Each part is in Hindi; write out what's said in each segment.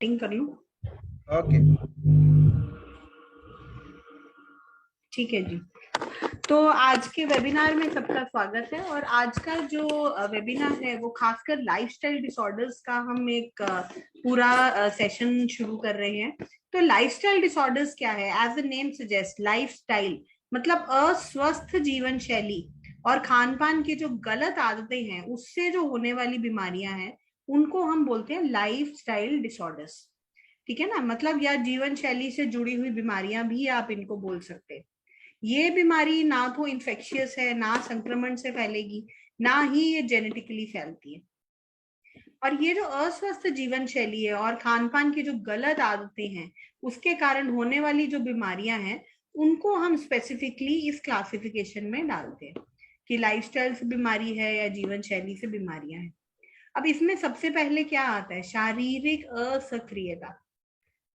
टिंग कर लूं? ओके ठीक है जी। तो आज के वेबिनार में सबका स्वागत है। और आज का जो वेबिनार है वो खासकर लाइफस्टाइल डिसऑर्डर्स का हम एक पूरा सेशन शुरू कर रहे हैं। तो लाइफस्टाइल डिसऑर्डर्स क्या है? As the name suggest, lifestyle मतलब अस्वस्थ जीवन शैली और खान पान की जो गलत आदतें हैं उससे जो होने वाली बीमारियां हैं उनको हम बोलते हैं लाइफस्टाइल डिसऑर्डर्स। ठीक है ना? मतलब या जीवन शैली से जुड़ी हुई बीमारियां भी आप इनको बोल सकते हैं। ये बीमारी ना तो इन्फेक्शियस है, ना संक्रमण से फैलेगी, ना ही ये जेनेटिकली फैलती है। और ये जो अस्वस्थ जीवन शैली है और खान पान की जो गलत आदतें हैं उसके कारण होने वाली जो बीमारियां हैं उनको हम स्पेसिफिकली इस क्लासिफिकेशन में डालते हैं कि लाइफस्टाइल से बीमारी है या जीवन शैली से बीमारियां हैं। अब इसमें सबसे पहले क्या आता है? शारीरिक असक्रियता,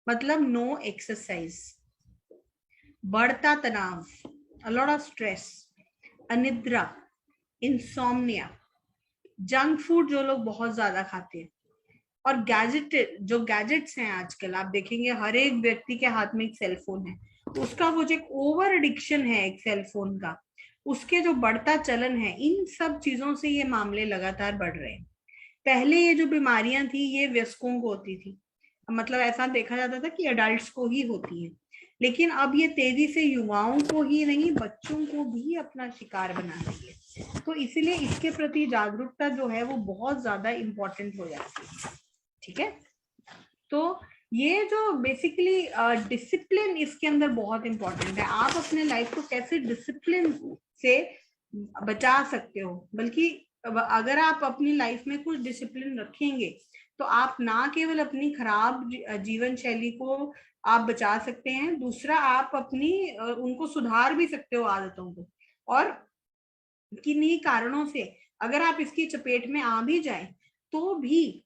मतलब नो एक्सरसाइज, बढ़ता तनाव, a lot of stress, अनिद्रा, इंसोम्निया, जंक फूड जो लोग बहुत ज्यादा खाते हैं, और गैजेट्स हैं आजकल आप देखेंगे हर एक व्यक्ति के हाथ में एक सेल फोन है। उसका वो जो ओवर एडिक्शन है एक सेल फोन का, उसके जो बढ़ता चलन है, इन सब चीजों से ये मामले लगातार बढ़ रहे हैं। पहले ये जो बीमारियां थी ये वयस्कों को होती थी, मतलब ऐसा देखा जाता था कि अडल्ट्स को ही होती है, लेकिन अब ये तेजी से युवाओं को ही नहीं बच्चों को भी अपना शिकार बना रही है। तो इसीलिए इसके प्रति जागरूकता जो है वो बहुत ज्यादा इम्पोर्टेंट हो जाती है। ठीक है? तो ये जो बेसिकली डिसिप्लिन इसके अंदर बहुत इंपॉर्टेंट है। आप अपने लाइफ को कैसे डिसिप्लिन से बचा सकते हो, बल्कि अगर आप अपनी लाइफ में कुछ डिसिप्लिन रखेंगे तो आप ना केवल अपनी खराब जीवन शैली को आप बचा सकते हैं, दूसरा आप अपनी उनको सुधार भी सकते हो आदतों को। और किन्हीं कारणों से अगर आप इसकी चपेट में आ भी जाए तो भी,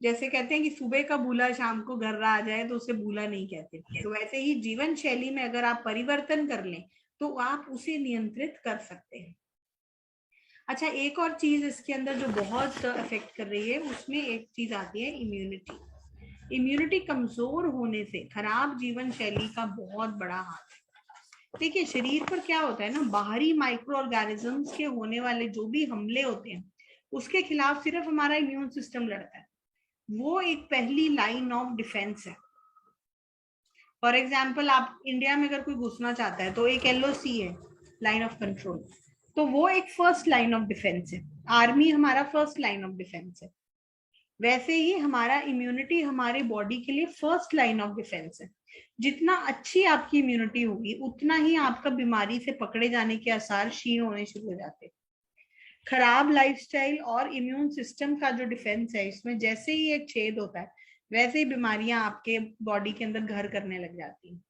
जैसे कहते हैं कि सुबह का भूला शाम को घर आ जाए तो उसे भूला नहीं कहते, तो वैसे ही जीवन शैली में अगर आप परिवर्तन कर लें तो आप उसे नियंत्रित कर सकते हैं। अच्छा, एक और चीज इसके अंदर जो बहुत अफेक्ट कर रही है उसमें एक चीज आती है इम्यूनिटी। इम्यूनिटी कमजोर होने से खराब जीवन शैली का बहुत बड़ा हाथ है। देखिए, शरीर पर क्या होता है ना, बाहरी माइक्रो ऑर्गेनिजम्स के होने वाले जो भी हमले होते हैं उसके खिलाफ सिर्फ हमारा इम्यून सिस्टम लड़ता है। वो एक पहली लाइन ऑफ डिफेंस है। फॉर एग्जाम्पल, आप इंडिया में अगर कोई घुसना चाहता है तो एक LOC है, लाइन ऑफ कंट्रोल, तो वो एक फर्स्ट लाइन ऑफ डिफेंस है। आर्मी हमारा फर्स्ट लाइन ऑफ डिफेंस है। वैसे ही हमारा इम्यूनिटी हमारे बॉडी के लिए फर्स्ट लाइन ऑफ डिफेंस है। जितना अच्छी आपकी इम्यूनिटी होगी उतना ही आपका बीमारी से पकड़े जाने के आसार क्षीण होने शुरू हो जाते हैं। खराब लाइफस्टाइल और इम्यून सिस्टम का जो डिफेंस है, इसमें जैसे ही एक छेद होता है वैसे ही बीमारियां आपके बॉडी के अंदर घर करने लग जाती हैं।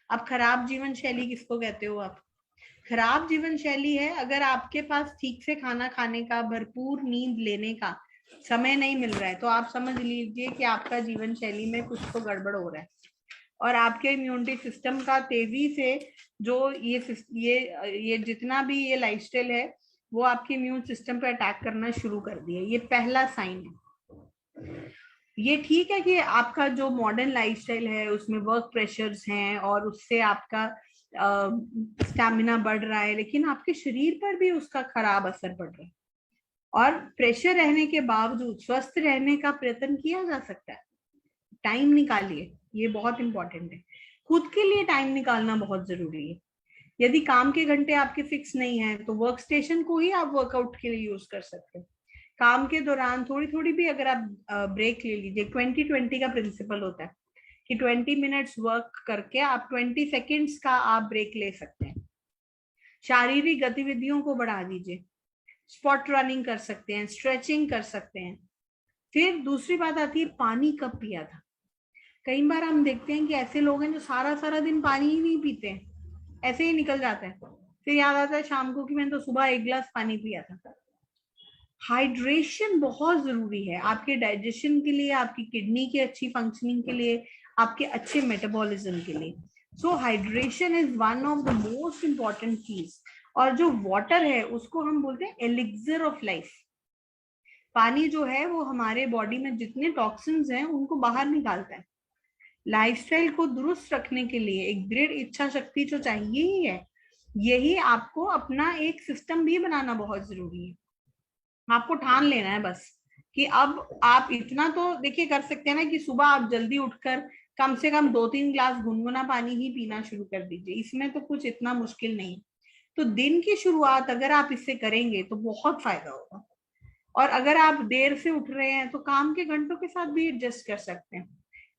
अब खराब जीवन शैली किसको कहते हो आप? खराब जीवन शैली है अगर आपके पास ठीक से खाना खाने का, भरपूर नींद लेने का समय नहीं मिल रहा है, तो आप समझ लीजिए कि आपका जीवन शैली में कुछ तो गड़बड़ हो रहा है। और आपके इम्यूनिटी सिस्टम का तेजी से जो ये जितना भी ये लाइफस्टाइल है वो आपके इम्यून सिस्टम पे अटैक करना शुरू कर दिया, ये पहला साइन है। ये ठीक है कि आपका जो मॉडर्न लाइफस्टाइल है उसमें वर्क प्रेशर्स हैं और उससे आपका स्टैमिना बढ़ रहा है, लेकिन आपके शरीर पर भी उसका खराब असर पड़ रहा है। और प्रेशर रहने के बावजूद स्वस्थ रहने का प्रयत्न किया जा सकता है। टाइम निकालिए, ये बहुत इंपॉर्टेंट है। खुद के लिए टाइम निकालना बहुत जरूरी है। यदि काम के घंटे आपके फिक्स नहीं है तो वर्क स्टेशन को ही आप वर्कआउट के लिए यूज कर सकते हैं। काम के दौरान थोड़ी थोड़ी भी अगर आप ब्रेक ले लीजिए, 20-20 का प्रिंसिपल होता है कि 20 मिनट्स वर्क करके आप 20 सेकेंड्स का आप ब्रेक ले सकते हैं। शारीरिक गतिविधियों को बढ़ा दीजिए, स्पॉट रनिंग कर सकते हैं, स्ट्रेचिंग कर सकते हैं। फिर दूसरी बात आती है पानी कब पिया था। कई बार हम देखते हैं कि ऐसे लोग हैं जो सारा सारा दिन पानी ही नहीं पीते हैं, ऐसे ही निकल जाता है, फिर याद आता है शाम को कि मैंने तो सुबह 1 गिलास पानी पिया था। हाइड्रेशन बहुत जरूरी है आपके डाइजेशन के लिए, आपकी किडनी की अच्छी फंक्शनिंग के लिए, आपके अच्छे मेटाबॉलिज्म के लिए। So hydration is one of the most important चीज। और जो वाटर है उसको हम बोलते हैं एलिक्सिर ऑफ लाइफ। पानी जो है वो हमारे बॉडी में जितने टॉक्सिन्स हैं उनको बाहर निकालता है। लाइफस्टाइल को दुरुस्त रखने के लिए एक दृढ़ इच्छा शक्ति जो चाहिए ही है, यही आपको अपना एक सिस्टम भी बनाना बहुत जरूरी है। आपको ठान लेना है बस कि अब आप इतना तो देखिए कर सकते हैं ना कि सुबह आप जल्दी उठकर कम से कम 2-3 ग्लास गुनगुना पानी ही पीना शुरू कर दीजिए। इसमें तो कुछ इतना मुश्किल नहीं। तो दिन की शुरुआत अगर आप इससे करेंगे तो बहुत फायदा होगा। और अगर आप देर से उठ रहे हैं तो काम के घंटों के साथ भी एडजस्ट कर सकते हैं।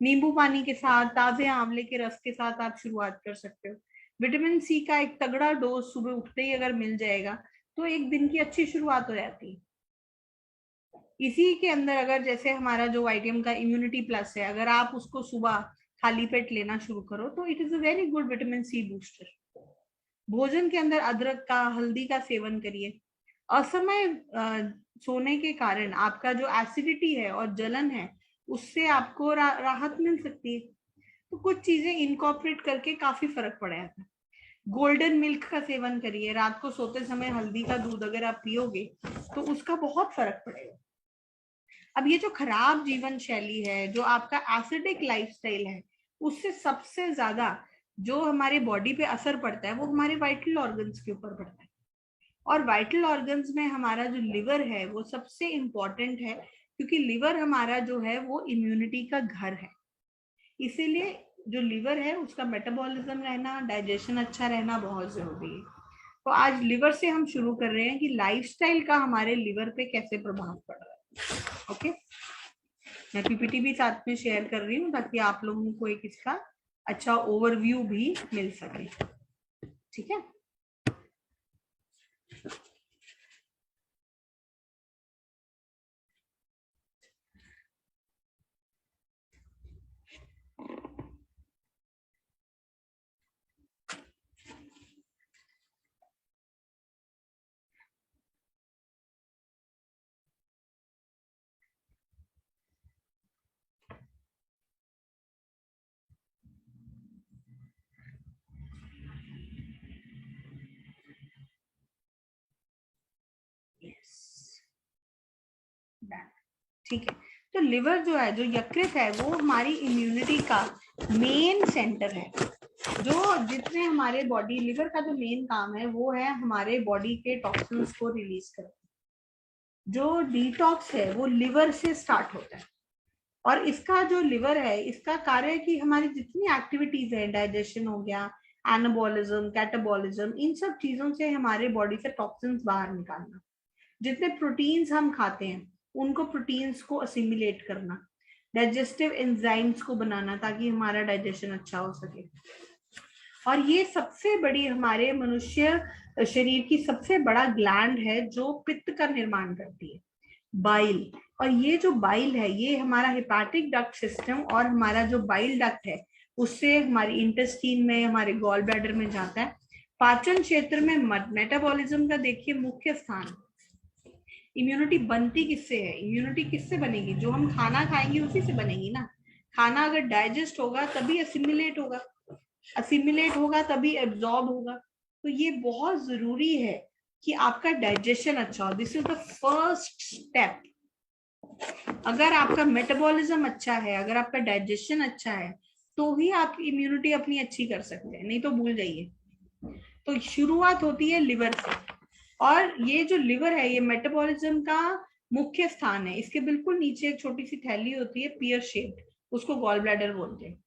नींबू पानी के साथ, ताजे आंवले के रस के साथ आप शुरुआत कर सकते हो। विटामिन सी का एक तगड़ा डोज सुबह उठते ही अगर मिल जाएगा तो एक दिन की अच्छी शुरुआत हो जाती है। इसी के अंदर अगर जैसे हमारा जो वाइटम का इम्यूनिटी प्लस है, अगर आप उसको सुबह खाली पेट लेना शुरू करो तो it is a very good vitamin C booster. भोजन के अंदर अदरक का, हल्दी का सेवन करिए। असमय सोने के कारण आपका जो एसिडिटी है और जलन है उससे आपको राहत मिल सकती है। तो कुछ चीजें इनकॉर्पोरेट करके काफी फर्क पड़ा है। गोल्डन मिल्क का सेवन करिए। रात को सोते समय हल्दी का दूध अगर आप पियोगे तो उसका बहुत फर्क पड़ेगा। अब ये जो खराब जीवन शैली है, जो आपका एसिडिक लाइफस्टाइल है, उससे सबसे ज्यादा जो हमारे बॉडी पे असर पड़ता है वो हमारे वाइटल ऑर्गन्स के ऊपर पड़ता है। और वाइटल ऑर्गन्स में हमारा जो लिवर है वो सबसे इम्पोर्टेंट है, क्योंकि लिवर हमारा जो है वो इम्यूनिटी का घर है। इसीलिए जो लिवर है उसका मेटाबॉलिज्म रहना, डाइजेशन अच्छा रहना बहुत जरूरी है। तो आज लिवर से हम शुरू कर रहे हैं कि लाइफस्टाइल का हमारे लिवर पे कैसे प्रभाव पड़ रहा है। ओके, मैं पीपीटी भी साथ में शेयर कर रही हूँ ताकि आप लोगों को एक इसका अच्छा ओवरव्यू भी मिल सके। ठीक है, ठीक है। तो लिवर जो है, जो यकृत है, वो हमारी इम्यूनिटी का मेन सेंटर है। जो जितने हमारे बॉडी, लिवर का जो मेन काम है वो है हमारे बॉडी के टॉक्सिन्स को रिलीज करना। जो डिटॉक्स है वो लिवर से स्टार्ट होता है। और इसका जो लिवर है, इसका कार्य है कि हमारी जितनी एक्टिविटीज है, डाइजेशन हो गया, एनाबॉलिज्म, कैटाबॉलिज्म, इन सब चीजों से हमारे बॉडी से टॉक्सिन्स बाहर निकालना। जितने प्रोटीन्स हम खाते हैं उनको, प्रोटीन्स को असिमिलेट करना, डाइजेस्टिव एंजाइम्स को बनाना ताकि हमारा डाइजेशन अच्छा हो सके। और ये सबसे बड़ी हमारे मनुष्य शरीर की सबसे बड़ा ग्लैंड है जो पित्त का निर्माण करती है, बाइल। और ये जो बाइल है ये हमारा हेपाटिक डक्ट सिस्टम और हमारा जो बाइल डक्ट है उससे हमारी इंटेस्टाइन में, हमारे गॉल ब्लैडर में जाता है। पाचन क्षेत्र में मेटाबॉलिज्म का देखिए मुख्य स्थान। इम्यूनिटी बनती किससे है? इम्यूनिटी किससे बनेगी? जो हम खाना खाएंगे उसी से बनेगी ना। खाना अगर डाइजेस्ट होगा तभी असिमिलेट होगा, असिमिलेट होगा तभी एब्जॉर्ब होगा। तो ये बहुत जरूरी है कि आपका डाइजेशन अच्छा हो। This is the first step. अगर आपका मेटाबॉलिज्म अच्छा है, अगर आपका डाइजेशन अच्छा है, तो ही आप इम्यूनिटी अपनी अच्छी कर सकते हैं, नहीं तो भूल जाइए। तो शुरुआत होती है लिवर से। और ये जो लिवर है ये मेटाबॉलिज्म का मुख्य स्थान है। इसके बिल्कुल नीचे एक छोटी सी थैली होती है पियर शेप्ड, उसको गॉल ब्लैडर बोलते हैं।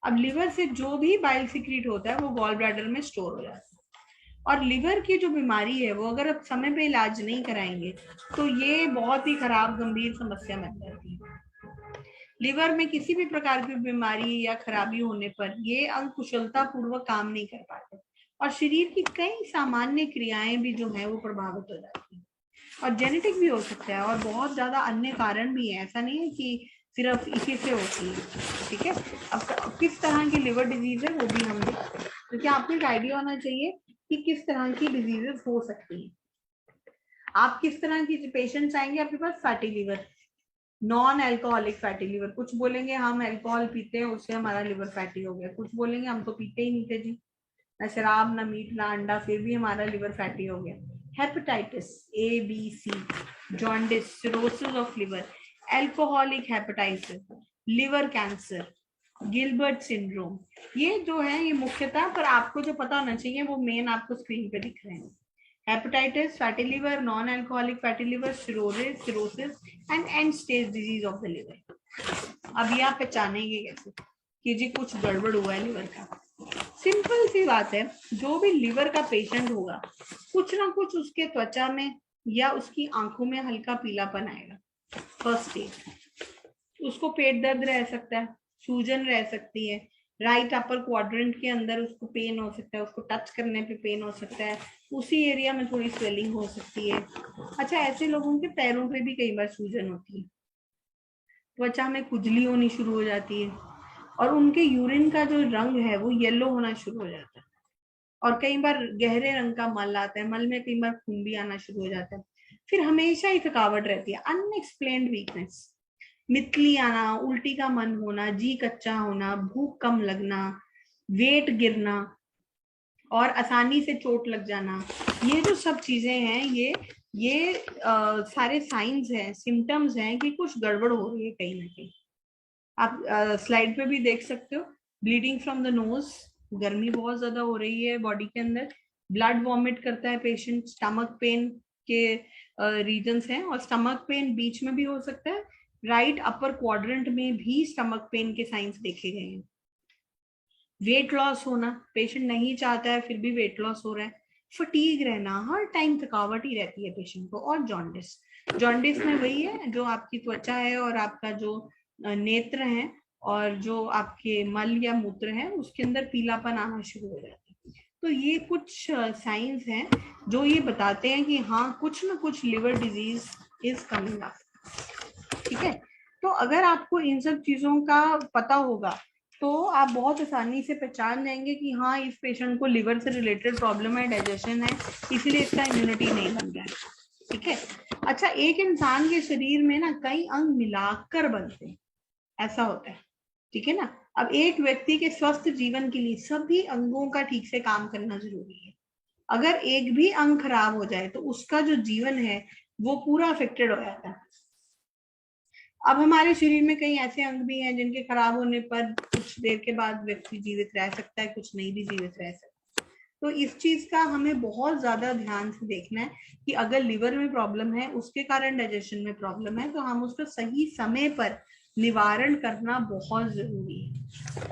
अब लिवर से जो भी बाइल सिक्रीट होता है वो गॉल ब्लैडर में स्टोर हो जाता है। और लिवर की जो बीमारी है वो अगर आप समय पे इलाज नहीं कराएंगे तो ये बहुत ही खराब गंभीर समस्या बन जाती है। लिवर में किसी भी प्रकार की बीमारी या खराबी होने पर ये अंग कुशलता पूर्वक काम नहीं कर पाते और शरीर की कई सामान्य क्रियाएं भी जो है वो प्रभावित हो जाती है। और जेनेटिक भी हो सकता है और बहुत ज्यादा अन्य कारण भी है, ऐसा नहीं है कि सिर्फ इसी से होती है। ठीक है, अब किस तरह की लिवर डिजीज है वो भी हम देखते हैं, क्योंकि आपको एक आइडिया होना चाहिए कि किस तरह की डिजीजेस हो सकती है। आप किस तरह की पेशेंट्स आएंगे आपके पास? Fatty liver, non alcoholic fatty liver. कुछ बोलेंगे हम अल्कोहल पीते हैं उससे हमारा लिवर फैटी हो गया, कुछ बोलेंगे हम तो पीते ही नहीं थे जी, ना शराब ना मीट ना अंडा, फिर भी हमारा लिवर फैटी हो गया। Hepatitis A B C, jaundice, cirrhosis of liver, alcoholic hepatitis, liver cancer, Gilbert syndrome, ये जो है ये मुख्यतः, पर आपको जो पता होना चाहिए वो मेन आपको स्क्रीन पे दिख रहे हैं। Hepatitis, fatty liver, non alcoholic fatty liver, cirrhosis and and stage disease of the liver. अब ये आप पहचानेंगे कैसे कि जी कुछ गड़बड़ हुआ है लिवर का? सिंपल सी बात है, जो भी लिवर का पेशेंट होगा कुछ ना कुछ उसके त्वचा में या उसकी आंखों में हल्का पीलापन आएगा। First stage. उसको पेट दर्द रह सकता है, सूजन रह सकती है, राइट अपर क्वाड्रेंट के अंदर उसको पेन हो सकता है, उसको टच करने पे पेन हो सकता है, उसी एरिया में थोड़ी स्वेलिंग हो सकती है। अच्छा, ऐसे लोगों के पैरों पे भी कई बार सूजन होती है, त्वचा में खुजली होनी शुरू हो जाती है, और उनके यूरिन का जो रंग है वो येलो होना शुरू हो जाता है, और कई बार गहरे रंग का मल आता है, मल में कई बार खून भी आना शुरू हो जाता है। फिर हमेशा ही थकावट रहती है, अनएक्सप्लेन्ड वीकनेस, मितली आना, उल्टी का मन होना, जी कच्चा होना, भूख कम लगना, वेट गिरना और आसानी से चोट लग जाना, ये जो सब चीजें हैं ये सारे साइंस हैं, सिम्टम्स हैं कि कुछ गड़बड़ हो रही है कहीं ना कहीं। आप स्लाइड पे भी देख सकते हो, ब्लीडिंग फ्रॉम द नोज, गर्मी बहुत ज्यादा हो रही है बॉडी के अंदर, ब्लड वॉमिट करता है पेशेंट, स्टमक पेन के रीजंस हैं, और स्टमक पेन बीच में भी हो सकता है, राइट अपर क्वाड्रेंट में भी स्टमक पेन के साइंस देखे गए हैं। वेट लॉस होना, पेशेंट नहीं चाहता है फिर भी वेट लॉस हो रहा है, फटीग रहना, हर टाइम थकावट ही रहती है पेशेंट को, और जॉन्डिस। जॉन्डिस में वही है, जो आपकी त्वचा है और आपका जो नेत्र है और जो आपके मल या मूत्र है उसके अंदर पीलापन आना शुरू हो जाता है। तो ये कुछ साइंस हैं जो ये बताते हैं कि हाँ कुछ ना कुछ liver disease is coming up. ठीक है, तो अगर आपको इन सब चीजों का पता होगा तो आप बहुत आसानी से पहचान जाएंगे कि हाँ इस पेशेंट को लिवर से रिलेटेड प्रॉब्लम है, डाइजेशन है, इसीलिए इसका इम्यूनिटी नहीं बन रहा है। ठीक है, अच्छा, एक इंसान के शरीर में ना कई अंग मिलाकर बनते हैं, ऐसा होता है। ठीक है ना, अब एक व्यक्ति के स्वस्थ जीवन के लिए सभी अंगों का ठीक से काम करना जरूरी है। अगर एक भी अंग खराब हो जाए तो उसका जो जीवन है वो पूरा अफेक्टेड हो जाता है। अब हमारे शरीर में कई ऐसे अंग भी हैं जिनके खराब होने पर कुछ देर के बाद व्यक्ति जीवित रह सकता है, कुछ नहीं भी जीवित रह सकता। तो इस चीज का हमें बहुत ज्यादा ध्यान से देखना है कि अगर लिवर में प्रॉब्लम है, उसके कारण डाइजेशन में प्रॉब्लम है, तो हम उसका सही समय पर निवारण करना बहुत जरूरी है।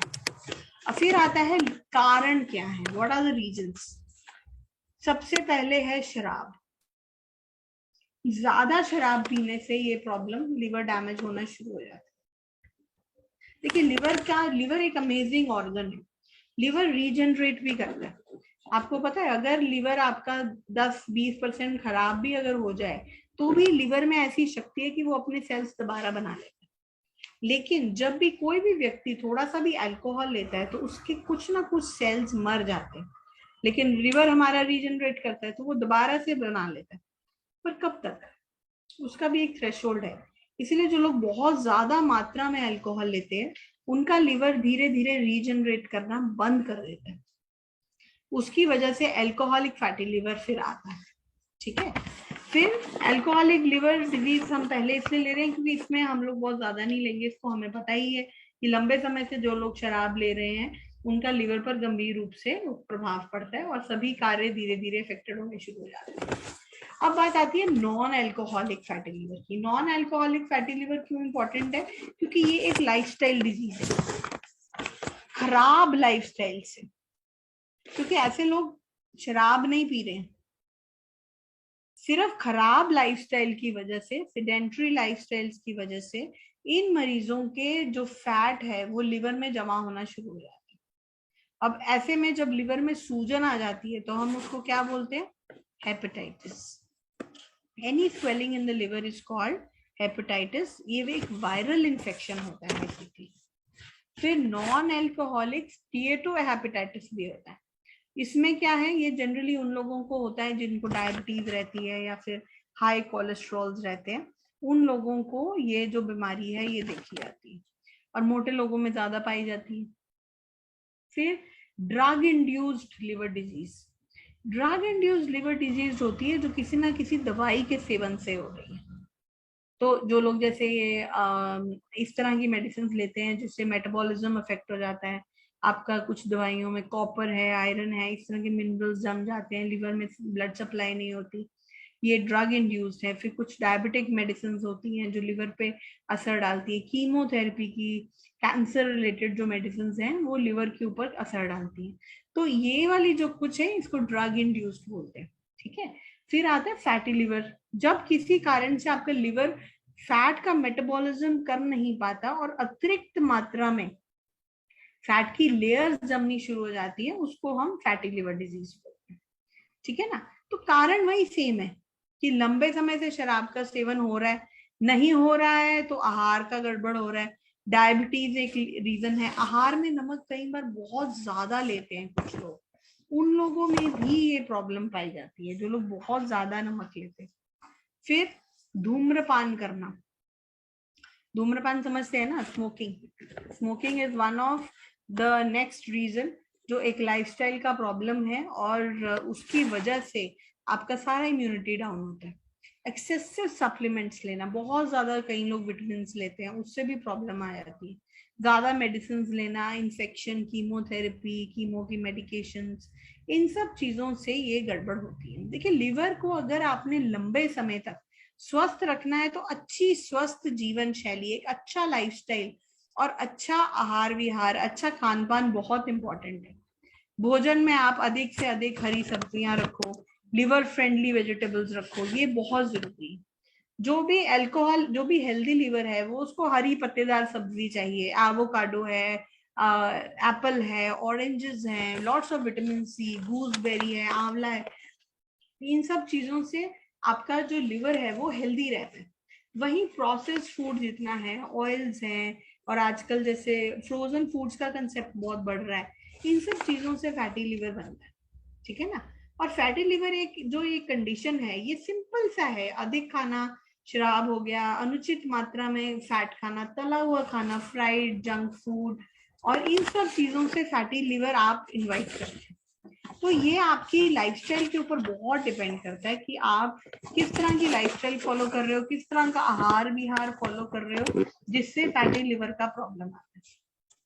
अब फिर आता है कारण क्या है, व्हाट आर द रीजंस। सबसे पहले है शराब। ज्यादा शराब पीने से ये प्रॉब्लम, लिवर डैमेज होना शुरू हो जाता है। देखिए, लिवर एक अमेजिंग ऑर्गन है, लिवर रीजनरेट भी करता है। आपको पता है, अगर लिवर आपका 10-20% खराब भी अगर हो जाए तो भी लिवर में ऐसी शक्ति है कि वो अपने सेल्स दोबारा बना लेता है। लेकिन जब भी कोई भी व्यक्ति थोड़ा सा भी अल्कोहल लेता है तो उसके कुछ ना कुछ सेल्स मर जाते हैं, लेकिन लिवर हमारा रीजनरेट करता है तो वो दोबारा से बना लेता है। पर कब तक, उसका भी एक थ्रेशोल्ड है। इसीलिए जो लोग बहुत ज्यादा मात्रा में अल्कोहल लेते हैं उनका लिवर धीरे धीरे रीजनरेट करना बंद कर देता है, उसकी वजह से अल्कोहलिक फैटी लिवर फिर आता है। ठीक है, फिर अल्कोहलिक लिवर डिजीज हम पहले इसलिए ले रहे हैं क्योंकि इसमें हम लोग बहुत ज्यादा नहीं लेंगे, इसको हमें पता ही है कि लंबे समय से जो लोग शराब ले रहे हैं उनका लिवर पर गंभीर रूप से प्रभाव पड़ता है और सभी कार्य धीरे धीरे इफेक्टेड होने शुरू हो जाते हैं। अब बात आती है नॉन अल्कोहलिक फैटी लिवर की। नॉन अल्कोहलिक फैटी लिवर क्यों इंपॉर्टेंट है? क्योंकि ये एक लाइफस्टाइल डिजीज है, खराब लाइफस्टाइल से। क्योंकि ऐसे लोग शराब नहीं पी रहे हैं, सिर्फ खराब लाइफस्टाइल की वजह से, सेडेंटरी लाइफस्टाइल्स की वजह से इन मरीजों के जो फैट है वो लिवर में जमा होना शुरू हो जाता है। अब ऐसे में जब लिवर में सूजन आ जाती है तो हम उसको क्या बोलते हैं? Hepatitis. Any swelling in the liver is called hepatitis. ये एक वायरल इन्फेक्शन होता है बेसिकली। फिर नॉन एल्कोहलिक स्टीएटोहेपेटाइटिस भी होता है। इसमें क्या है, ये जनरली उन लोगों को होता है जिनको डायबिटीज रहती है या फिर हाई कोलेस्ट्रॉल रहते हैं, उन लोगों को ये जो बीमारी है ये देखी जाती है और मोटे लोगों में ज्यादा पाई जाती है। फिर drug induced liver disease, drug induced liver disease होती है जो किसी ना किसी दवाई के सेवन से हो रही है। तो जो लोग जैसे ये इस तरह की मेडिसिन लेते हैं जिससे मेटाबॉलिज्म अफेक्ट हो जाता है, आपका कुछ दवाइयों में कॉपर है, आयरन है, इस तरह के मिनरल्स जम जाते हैं, लिवर में ब्लड सप्लाई नहीं होती, ये ड्रग इंड्यूस्ड है। फिर कुछ डायबिटिक मेडिसिन होती हैं जो लिवर पे असर डालती है, कीमोथेरेपी की, कैंसर रिलेटेड जो मेडिसिन हैं वो लिवर के ऊपर असर डालती हैं। तो ये वाली जो कुछ है इसको ड्रग इंड्यूस्ड बोलते हैं, ठीक है। फिर आता है फैटी लिवर। जब किसी कारण से आपका लिवर फैट का मेटाबॉलिज्म कर नहीं पाता और अतिरिक्त मात्रा में फैट की लेयर्स जमनी शुरू हो जाती है, उसको हम फैटी लिवर डिजीज बोलते हैं, ठीक है ना। तो कारण वही सेम है कि लंबे समय से शराब का सेवन हो रहा है, नहीं हो रहा है तो आहार का गड़बड़ हो रहा है। डायबिटीज एक रीजन है, आहार में नमक कई बार बहुत ज्यादा लेते हैं कुछ लोग, उन लोगों में भी ये प्रॉब्लम पाई जाती है जो लोग बहुत ज्यादा नमक लेते हैं। फिर धूम्रपान करना, धूम्रपान समझते हैं ना, smoking. Smoking is one of the next reason जो एक लाइफस्टाइल का प्रॉब्लम है और उसकी वजह से आपका सारा इम्यूनिटी डाउन होता है। एक्सेसिव सप्लीमेंट्स लेना, बहुत ज्यादा कई लोग विटामिन लेते हैं, उससे भी प्रॉब्लम आ जाती है। ज्यादा मेडिसिन लेना, इन्फेक्शन, कीमोथेरेपी, कीमो की मेडिकेशन, इन सब चीजों से ये गड़बड़ होती है। देखिए लिवर को अगर आपने लंबे समय तक स्वस्थ रखना है तो अच्छी स्वस्थ जीवन शैली, एक अच्छा लाइफस्टाइल और अच्छा आहार विहार, अच्छा खान पान बहुत इंपॉर्टेंट है। भोजन में आप अधिक से अधिक हरी सब्जियां रखो, लिवर फ्रेंडली वेजिटेबल्स रखो, ये बहुत जरूरी है। जो भी अल्कोहल, जो भी हेल्दी लिवर है वो उसको हरी पत्तेदार सब्जी चाहिए, एवोकाडो है, एप्पल है, ऑरेंजेस हैं, lots of vitamin C, gooseberry है, आंवला है, इन सब चीजों से आपका जो लिवर है वो हेल्दी रहता है। वहीं प्रोसेस्ड फूड जितना है, ऑयल्स हैं, और आजकल जैसे फ्रोजन फूड्स का कंसेप्ट बहुत बढ़ रहा है, इन सब चीजों से फैटी लिवर बनता है, ठीक है ना। और फैटी लिवर एक जो ये कंडीशन है ये सिंपल सा है, अधिक खाना, शराब हो गया, अनुचित मात्रा में फैट खाना, तला हुआ खाना, फ्राइड जंक फूड, और इन सब चीजों से फैटी लिवर आप इनवाइट करते हैं। तो ये आपकी लाइफस्टाइल के ऊपर बहुत डिपेंड करता है कि आप किस तरह की लाइफस्टाइल फॉलो कर रहे हो, किस तरह का आहार विहार फॉलो कर रहे हो जिससे फैटी लिवर का प्रॉब्लम आता है।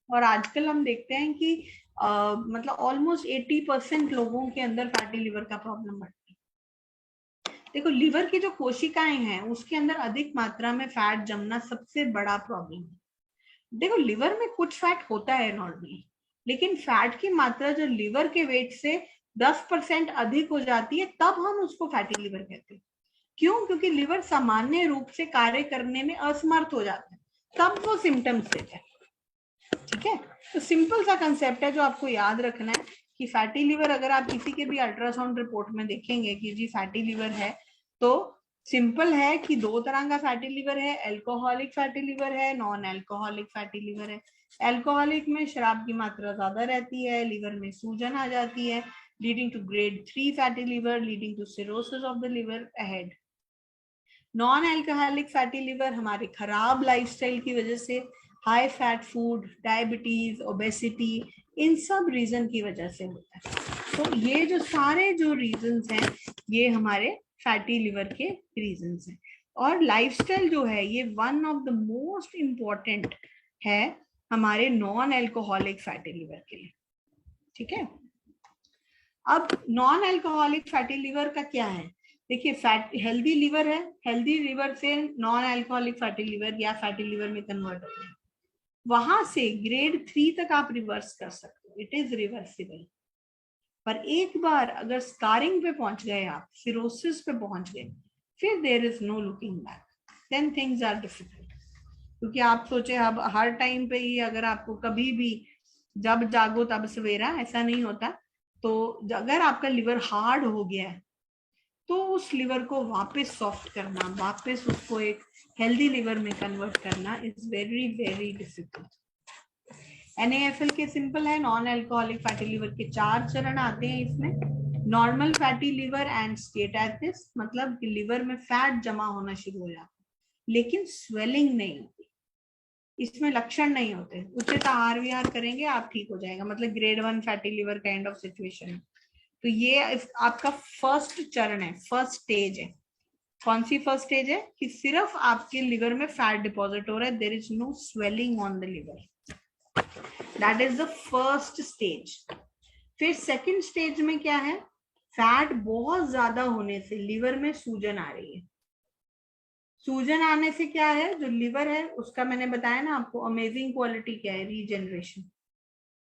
और आजकल हम देखते हैं कि मतलब ऑलमोस्ट 80% लोगों के अंदर फैटी लिवर का प्रॉब्लम बढ़ता है। देखो लिवर की जो कोशिकाएं हैं उसके अंदर अधिक मात्रा में फैट जमना सबसे बड़ा प्रॉब्लम है। देखो लिवर में कुछ फैट होता है नॉर्मली, लेकिन फैट की मात्रा जो लिवर के वेट से 10% अधिक हो जाती है तब हम उसको फैटी लिवर कहते हैं। क्यों? क्योंकि लिवर सामान्य रूप से कार्य करने में असमर्थ हो जाता है, तब वो सिम्टम्स देता है, ठीक है। तो सिंपल सा कंसेप्ट है जो आपको याद रखना है कि फैटी लिवर अगर आप किसी के भी अल्ट्रासाउंड रिपोर्ट में देखेंगे कि जी फैटी लिवर है, तो सिंपल है कि दो तरह का फैटी लिवर है, एल्कोहलिक फैटी लिवर है, नॉन एल्कोहलिक फैटी लिवर है। एल्कोहलिक में शराब की मात्रा ज्यादा रहती है, लिवर में सूजन आ जाती है, leading to grade 3 fatty liver, leading to cirrhosis of the liver ahead. Non alcoholic fatty liver हमारे खराब लाइफस्टाइल की वजह से, high fat food, diabetes, obesity, इन सब रीजन की वजह से होता है। तो ये जो सारे जो रीजंस हैं ये हमारे फैटी लिवर के रीजंस हैं। और लाइफस्टाइल जो है ये one of the most important है हमारे नॉन एल्कोहलिक फैटी लिवर के लिए, ठीक है। अब नॉन एल्कोहलिक फैटी लिवर का क्या है? देखिए फैट हेल्दी लिवर है, हेल्दी लिवर से नॉन एल्कोहलिक फैटी लिवर या फैटी लिवर में कन्वर्ट होता है, वहां से ग्रेड 3 तक आप रिवर्स कर सकते हो, इट इज रिवर्सिबल। पर एक बार अगर स्कारिंग पे पहुंच गए आप, सिरोसिस पे पहुंच गए, फिर there is no looking back, then things are difficult. क्योंकि आप सोचे अब हर टाइम पे ही अगर आपको कभी भी जब जागो तब सवेरा, ऐसा नहीं होता। तो अगर आपका लिवर हार्ड हो गया है तो उस लिवर को वापस सॉफ्ट करना, वापस उसको एक हेल्दी लिवर में कन्वर्ट करना is very very difficult. NaFL के सिंपल है, नॉन एल्कोहलिक फैटी लिवर के 4 चरण आते हैं इसमें। नॉर्मल फैटी लिवर एंड स्टेटासिस, मतलब कि लिवर में फैट जमा होना शुरू हो जाता है लेकिन स्वेलिंग नहीं होती, इसमें लक्षण नहीं होते, उचित आहार विहार करेंगे आप ठीक हो जाएगा, मतलब grade 1 fatty liver kind of situation. तो ये आपका फर्स्ट चरण है, फर्स्ट स्टेज है। कौन सी फर्स्ट स्टेज है? कि सिर्फ आपके लिवर में फैट डिपॉजिट हो रहा है, there is no swelling on the liver, that is the first stage. फिर सेकंड स्टेज में क्या है? फैट बहुत ज्यादा होने से लिवर में सूजन आ रही है। सूजन आने से क्या है, जो लिवर है उसका मैंने बताया ना आपको अमेजिंग क्वालिटी क्या है, रीजनरेशन।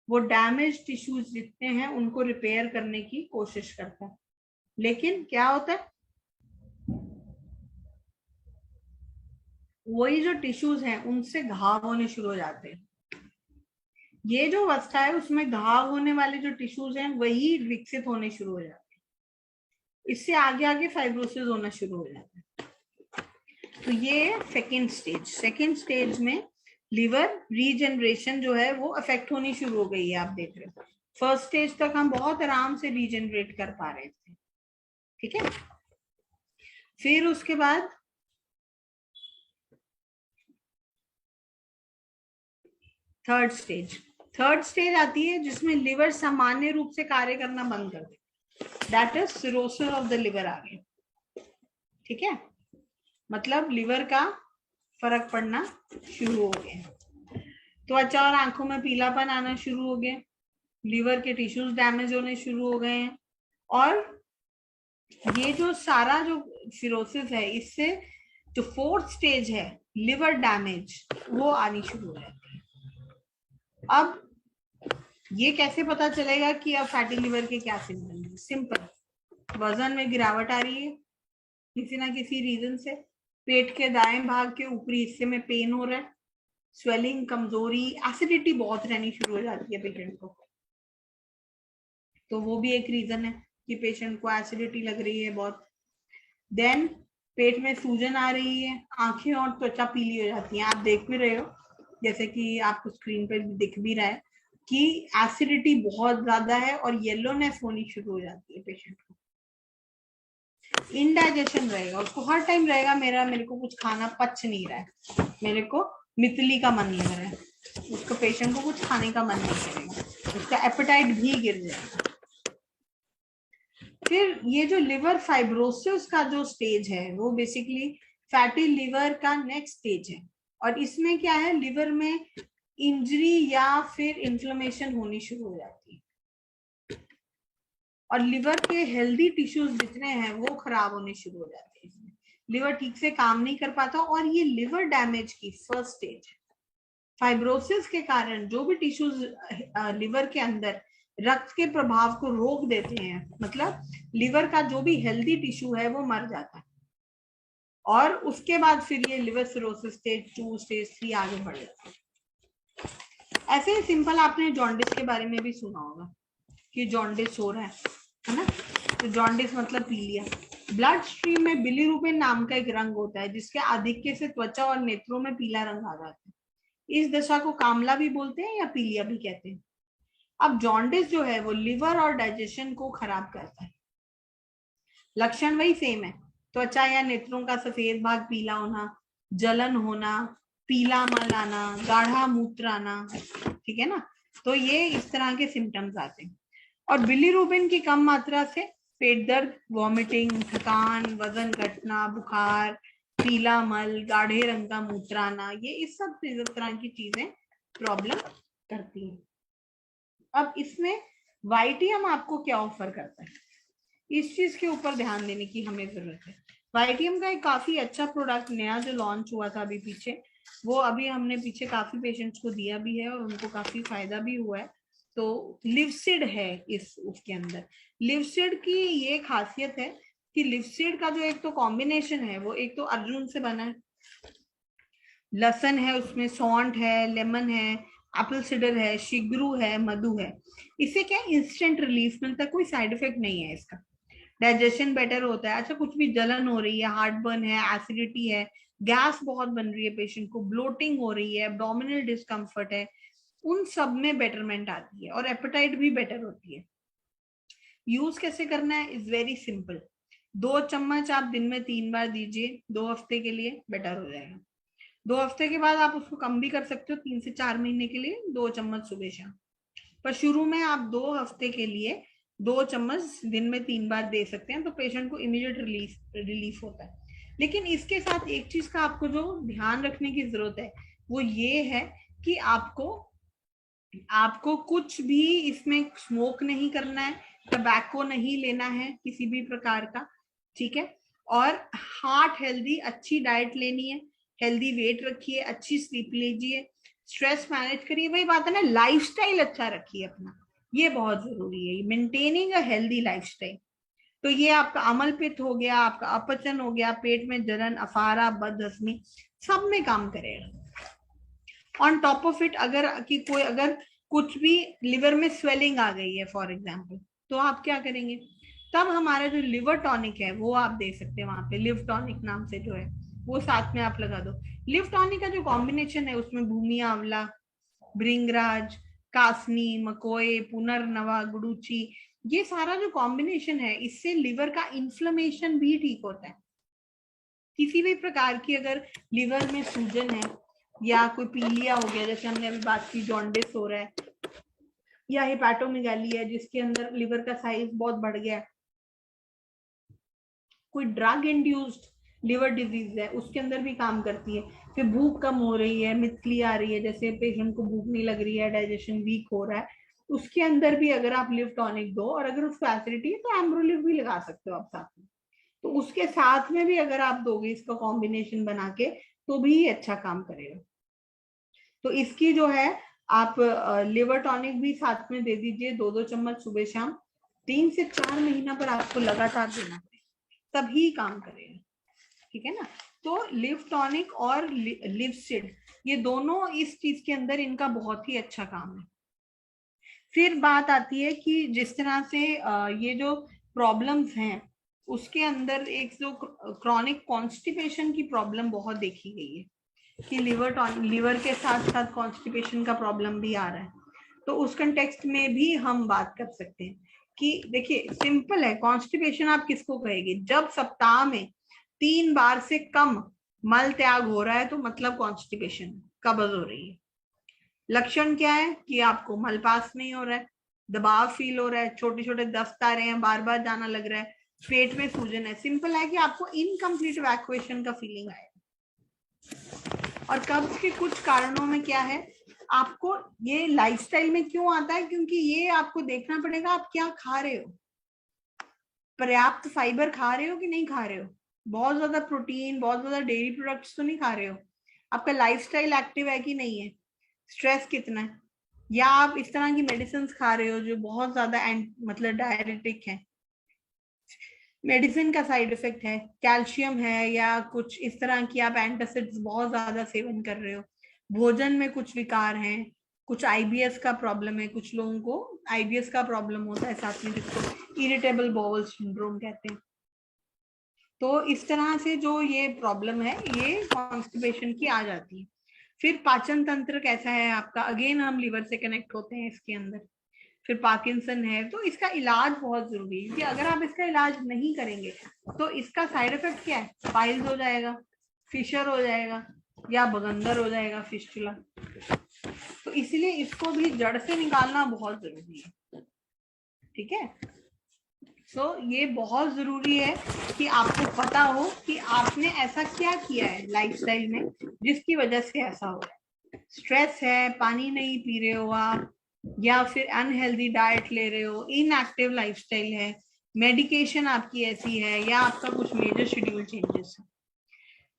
वो डैमेज टिश्यूज जितने हैं उनको रिपेयर करने की कोशिश करता है। लेकिन क्या होता है, वही जो टिश्यूज हैं उनसे घाव होने शुरू हो जाते हैं। ये जो अवस्था है उसमें घाव होने वाले जो टिश्यूज हैं वही विकसित होने शुरू हो जाते हैं। इससे आगे आगे फाइब्रोसिस होना शुरू हो जाता है। तो ये सेकेंड स्टेज। सेकेंड स्टेज में लिवर रीजनरेशन जो है वो अफेक्ट होनी शुरू हो गई है, आप देख रहे हो। फर्स्ट स्टेज तक हम बहुत आराम से रीजनरेट कर पा रहे थे, ठीक है। फिर उसके बाद थर्ड स्टेज। थर्ड स्टेज आती है जिसमें लिवर सामान्य रूप से कार्य करना बंद कर दे, that is cirrhosis of the liver आ गया, ठीक है। मतलब लिवर का फर्क पड़ना शुरू हो गया। त्वचा और आंखों में पीलापन आना शुरू हो गया, लिवर के टिश्यूज डैमेज होने शुरू हो गए हैं। और ये जो सारा जो सिरोसिस है, इससे जो फोर्थ स्टेज है लिवर डैमेज, वो आनी शुरू हो जाती है। अब ये कैसे पता चलेगा कि अब फैटी लिवर के क्या सिम्टम है? सिंपल, वजन में गिरावट आ रही है किसी ना किसी रीजन से, पेट के दाएं भाग के ऊपरी हिस्से में पेन हो रहा है, स्वेलिंग, कमजोरी, एसिडिटी बहुत रहनी शुरू हो जाती है पेशेंट को। तो वो भी एक रीजन है कि पेशेंट को एसिडिटी लग रही है बहुत। देन पेट में सूजन आ रही है, आंखें और त्वचा पीली हो जाती है। आप देख भी रहे हो, जैसे कि आपको स्क्रीन पर दिख भी रहा है कि एसिडिटी बहुत ज्यादा है और येलोनेस होनी शुरू हो जाती है पेशेंट को। इनडाइजेशन रहेगा, उसको हर टाइम रहेगा मेरे को कुछ खाना पच नहीं रहा है, मेरे को मितली का मन लग रहा है। उसको पेशेंट को कुछ खाने का मन नहीं करेगा, उसका एपेटाइट भी गिर जाएगा। फिर ये जो लिवर फाइब्रोसिस का जो स्टेज है वो बेसिकली फैटी लिवर का नेक्स्ट स्टेज है। और इसमें क्या है, लिवर में इंजरी या फिर इन्फ्लेमेशन होनी शुरू हो जाती है और लिवर के हेल्दी टिश्यूज जितने हैं वो खराब होने शुरू हो जाते हैं। लिवर ठीक से काम नहीं कर पाता और ये लिवर डैमेज की फर्स्ट स्टेज है। फाइब्रोसिस के कारण जो भी टिश्यूज लिवर के अंदर रक्त के प्रभाव को रोक देते हैं, मतलब लिवर का जो भी हेल्दी टिश्यू है वो मर जाता है और उसके बाद फिर ये लिवर सिरोसिस स्टेज 2, स्टेज 3 आगे बढ़ जाता है। ऐसे ही सिंपल आपने जॉन्डिस के बारे में भी सुना होगा कि जॉन्डिस हो रहा है ना। तो जॉन्डिस मतलब पीलिया। ब्लड स्ट्रीम में बिलीरुबिन नाम का एक रंग होता है जिसके आधिक्य से त्वचा और नेत्रों में पीला रंग आ जाता है। इस दशा को कामला भी बोलते हैं या पीलिया भी कहते हैं। अब जॉन्डिस जो है वो लिवर और डाइजेशन को खराब करता है। लक्षण वही सेम है, त्वचा या नेत्रों का सफेद भाग पीला होना, जलन होना, पीला मल आना, गाढ़ा मूत्र आना, ठीक है ना। तो ये इस तरह के सिम्टम्स आते हैं। और बिलीरुबिन की कम मात्रा से पेट दर्द, वॉमिटिंग, थकान, वजन घटना, बुखार, पीला मल, गाढ़े रंग का मूत्र आना, ये इस सब तरह की चीजें प्रॉब्लम करती हैं। अब इसमें वाईटीएम आपको क्या ऑफर करता है, इस चीज के ऊपर ध्यान देने की हमें जरूरत है। वाईटीएम का एक काफी अच्छा प्रोडक्ट नया जो लॉन्च हुआ था अभी पीछे, वो अभी हमने पीछे काफी पेशेंट्स को दिया भी है और उनको काफी फायदा भी हुआ है। तो लिवसिड है इस उसके अंदर। लिवसिड की ये खासियत है कि लिवसिड का जो एक तो कॉम्बिनेशन है वो एक तो अर्जुन से बना है, लसन है उसमें, सौंठ है, लेमन है, एप्पल सिडर है, शिगरू है, मधु है। इससे क्या इंस्टेंट रिलीफ मिलता है, कोई साइड इफेक्ट नहीं है इसका। डाइजेशन बेटर होता है। अच्छा, कुछ भी जलन हो रही है, हार्ट बर्न है, एसिडिटी है, गैस बहुत बन रही है पेशेंट को, ब्लोटिंग हो रही है, एब्डोमिनल डिस्कम्फर्ट है, उन सब में बेटरमेंट आती है और एपेटाइट भी बेटर होती है। यूज कैसे करना है इज वेरी सिंपल। 2 चम्मच आप दिन में 3 बार दीजिए, 2 हफ्ते के लिए बेटर हो जाएगा। 2 हफ्ते के बाद आप उसको कम भी कर सकते हो, 3 से 4 महीने के लिए 2 चम्मच सुबह शाम। पर शुरू में आप 2 हफ्ते के लिए 2 चम्मच दिन में 3 बार दे सकते हैं, तो पेशेंट को इमीडिएट रिलीफ होता है। लेकिन इसके साथ एक चीज का आपको जो ध्यान रखने की जरूरत है वो ये है कि आपको कुछ भी इसमें स्मोक नहीं करना है, टबैको नहीं लेना है किसी भी प्रकार का, ठीक है। और हार्ट हेल्दी अच्छी डाइट लेनी है, हेल्दी वेट रखिए, अच्छी स्लीप लीजिए, स्ट्रेस मैनेज करिए, वही बात है ना, लाइफस्टाइल अच्छा रखिए अपना, ये बहुत जरूरी है, मेंटेनिंग अ हेल्दी लाइफस्टाइल। तो ये आपका अमल पित्त हो गया, आपका अपचन हो गया, पेट में जलन, अफारा, बदहजमी, सब में काम करेगा। ऑन टॉप ऑफ इट अगर कुछ भी लिवर में स्वेलिंग आ गई है फॉर एग्जाम्पल, तो आप क्या करेंगे, तब हमारा जो लिवर टॉनिक है वो आप दे सकते हैं वहां पे, लिव टॉनिक नाम से जो है वो साथ में आप लगा दो। लिव टॉनिक का जो कॉम्बिनेशन है उसमें भूमि आंवला, भृंगराज, कासनी, मकोए, पुनर्नवा, गुड़ूची, ये सारा जो कॉम्बिनेशन है इससे लिवर का इन्फ्लेमेशन भी ठीक होता है। किसी भी प्रकार की अगर लिवर में सूजन है या कोई पीलिया हो गया, जैसे हमने अभी बात की जॉन्डिस हो रहा है, या हेपाटोमेगाली है जिसके अंदर लिवर का साइज बहुत बढ़ गया, कोई ड्रग इंड्यूस्ड लिवर डिजीज है उसके अंदर भी काम करती है। फिर भूख कम हो रही है, मितली आ रही है, जैसे पेशेंट को भूख नहीं लग रही है, डाइजेशन वीक हो रहा है, उसके अंदर भी अगर आप लिव टॉनिक दो, और अगर उसको एसिडिटी है तो एम्ब्रोलिव भी लगा सकते हो आप साथ में, तो उसके साथ में भी अगर आप दोगे इसका कॉम्बिनेशन बना के तो भी अच्छा काम करेगा। तो इसकी जो है आप लिवर टॉनिक भी साथ में दे दीजिए, 2-2 चम्मच सुबह शाम, 3 से 4 महीना पर आपको लगातार देना पड़ेगा, तभी काम करेगा, ठीक है ना। तो लिव टॉनिक और लिवसिड, ये दोनों इस चीज के अंदर इनका बहुत ही अच्छा काम है। फिर बात आती है कि जिस तरह से ये जो प्रॉब्लम्स हैं उसके अंदर एक जो क्रॉनिक कॉन्स्टिपेशन की प्रॉब्लम बहुत देखी गई है कि लिवर के साथ साथ कॉन्स्टिपेशन का प्रॉब्लम भी आ रहा है, तो उस कंटेक्स्ट में भी हम बात कर सकते हैं कि देखिए सिंपल है, कॉन्स्टिपेशन आप किसको कहेंगे, जब सप्ताह में 3 बार से कम मल त्याग हो रहा है तो मतलब कॉन्स्टिपेशन, कब्ज हो रही है। लक्षण क्या है कि आपको मल पास नहीं हो रहा है, दबाव फील हो रहा है, छोटे छोटे दस्त आ रहे हैं, बार बार जाना लग रहा है, पेट में सूजन है, सिंपल है कि आपको इनकम्प्लीट इवैक्यूएशन का फीलिंग आएगा। और कब्ज के कुछ कारणों में क्या है, आपको ये लाइफस्टाइल में क्यों आता है, क्योंकि ये आपको देखना पड़ेगा आप क्या खा रहे हो, पर्याप्त फाइबर खा रहे हो कि नहीं खा रहे हो, बहुत ज्यादा प्रोटीन, बहुत ज्यादा डेयरी प्रोडक्ट्स तो नहीं खा रहे हो, आपका लाइफस्टाइल एक्टिव है कि नहीं है, स्ट्रेस कितना है, या आप इस तरह की मेडिसिन खा रहे हो जो बहुत ज्यादा मतलब डायरेटिक है, मेडिसिन का साइड इफेक्ट है, कैल्शियम है, या कुछ इस तरह की आप एंटासिड्स बहुत ज्यादा सेवन कर रहे हो, भोजन में कुछ विकार हैं, कुछ आईबीएस का प्रॉब्लम है, कुछ लोगों को आईबीएस का प्रॉब्लम होता है साथ में, जिसको इरिटेबल बाउल सिंड्रोम कहते हैं। तो इस तरह से जो ये प्रॉब्लम है ये कॉन्स्टिपेशन की आ जाती है। फिर पाचन तंत्र कैसा है आपका, अगेन हम लिवर से कनेक्ट होते हैं इसके अंदर। फिर पार्किंसन है, तो इसका इलाज बहुत जरूरी है कि अगर आप इसका इलाज नहीं करेंगे तो इसका साइड इफेक्ट क्या है, पाइल्स हो जाएगा, फिशर हो जाएगा, या बगंदर हो जाएगा, फिस्टुला। तो इसलिए इसको भी जड़ से निकालना बहुत जरूरी है, ठीक है। ये बहुत जरूरी है कि आपको पता हो कि आपने ऐसा क्या किया है लाइफस्टाइल में जिसकी वजह से ऐसा हो रहा है। स्ट्रेस है, पानी नहीं पी रहे हो आप, या फिर अनहेल्दी डाइट ले रहे हो, इनएक्टिव लाइफस्टाइल है, मेडिकेशन आपकी ऐसी है, या आपका कुछ मेजर शेड्यूल चेंजेस है।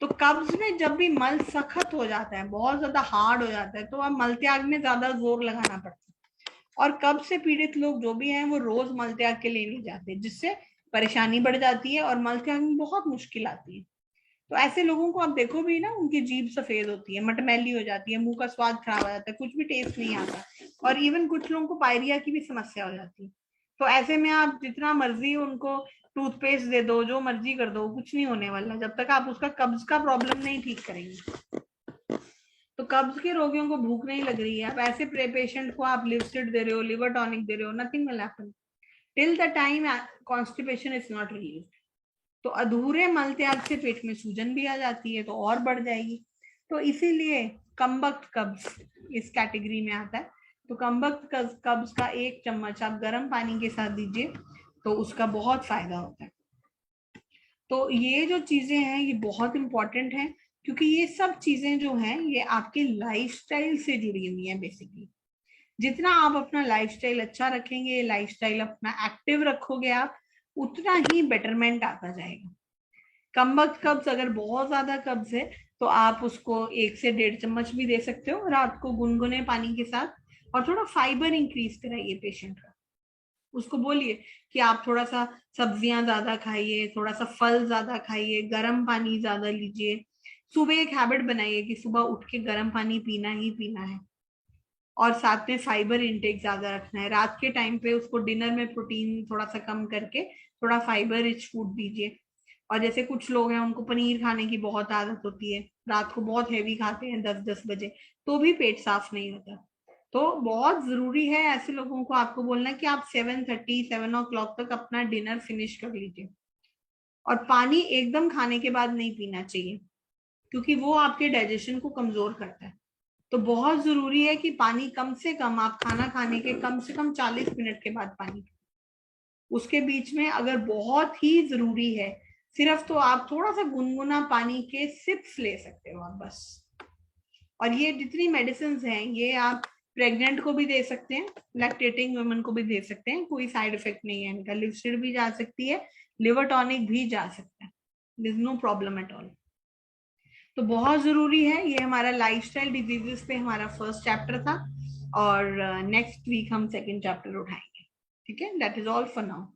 तो कब्ज में जब भी मल सख्त हो जाता है, बहुत ज्यादा हार्ड हो जाता है, तो आप मल त्याग में ज्यादा जोर लगाना पड़ता है। और कब्ज से पीड़ित लोग जो भी हैं वो रोज मल त्याग के लिए नहीं जाते, जिससे परेशानी बढ़ जाती है और मल त्याग में बहुत मुश्किल आती है। तो ऐसे लोगों को आप देखो भी ना, उनकी जीभ सफेद होती है, मटमैली हो जाती है, मुंह का स्वाद खराब हो जाता है, कुछ भी टेस्ट नहीं आता, और इवन कुछ लोगों को पायरिया की भी समस्या हो जाती है। तो ऐसे में आप जितना मर्जी उनको टूथपेस्ट दे दो, जो मर्जी कर दो, कुछ नहीं होने वाला जब तक आप उसका कब्ज का प्रॉब्लम नहीं ठीक करेंगे। तो कब्ज के रोगियों को भूख नहीं लग रही है, अब ऐसे पेशेंट को आप लिवसिड दे रहे हो, लिवर टॉनिक दे रहे हो, nothing will happen till the time constipation is not relieved. तो अधूरे मल त्याग से पेट में सूजन भी आ जाती है, तो और बढ़ जाएगी। तो इसीलिए कमबख्त कब्ज इस कैटेगरी में आता है। तो कम्बख्त कब्ज का 1 चम्मच आप गर्म पानी के साथ दीजिए तो उसका बहुत फायदा होता है। तो ये जो चीजें हैं ये बहुत इंपॉर्टेंट हैं, क्योंकि ये सब चीजें जो हैं ये आपके लाइफस्टाइल से जुड़ी हुई हैं बेसिकली। जितना आप अपना लाइफस्टाइल अच्छा रखेंगे, लाइफस्टाइल अपना एक्टिव रखोगे आप, उतना ही बेटरमेंट आता जाएगा। कम्बख्त कब्ज अगर बहुत ज्यादा कब्ज है तो आप उसको 1 से 1.5 चम्मच भी दे सकते हो रात को गुनगुने पानी के साथ। और थोड़ा फाइबर इंक्रीज कराइए पेशेंट का। उसको बोलिए कि आप थोड़ा सा सब्जियां ज्यादा खाइए, थोड़ा सा फल ज्यादा खाइए, गर्म पानी ज्यादा लीजिए। सुबह एक हैबिट बनाइए कि सुबह उठ के गर्म पानी पीना ही पीना है, और साथ में फाइबर इंटेक ज्यादा रखना है। रात के टाइम पे उसको डिनर में प्रोटीन थोड़ा सा कम करके थोड़ा फाइबर रिच फूड दीजिए। और जैसे कुछ लोग हैं उनको पनीर खाने की बहुत आदत होती है, रात को बहुत हैवी खाते हैं 10-10 बजे, तो भी पेट साफ नहीं होता। तो बहुत जरूरी है ऐसे लोगों को आपको बोलना कि आप 7:30 7 o'clock तक अपना डिनर फिनिश कर लीजिए। और पानी एकदम खाने के बाद नहीं पीना चाहिए, क्योंकि वो आपके डाइजेशन को कमजोर करता है। तो बहुत जरूरी है कि पानी कम से कम, आप खाना खाने के कम से कम 40 मिनट के बाद पानी, उसके बीच में अगर बहुत ही जरूरी है सिर्फ, तो आप थोड़ा सा गुनगुना पानी के सिप्स ले सकते हो आप बस। और ये जितनी मेडिसिन हैं ये आप प्रेग्नेंट को भी दे सकते हैं, लैक्टेटिंग वुमेन को भी दे सकते हैं, कोई साइड इफेक्ट नहीं है इनका। लिवस्टिड भी जा सकती है, लिवर टॉनिक भी जा सकता है, there is no problem at all. तो बहुत जरूरी है, ये हमारा लाइफस्टाइल डिजीजेस पे हमारा फर्स्ट चैप्टर था, और नेक्स्ट वीक हम सेकंड चैप्टर उठाएंगे। ठीक है, that is all for now.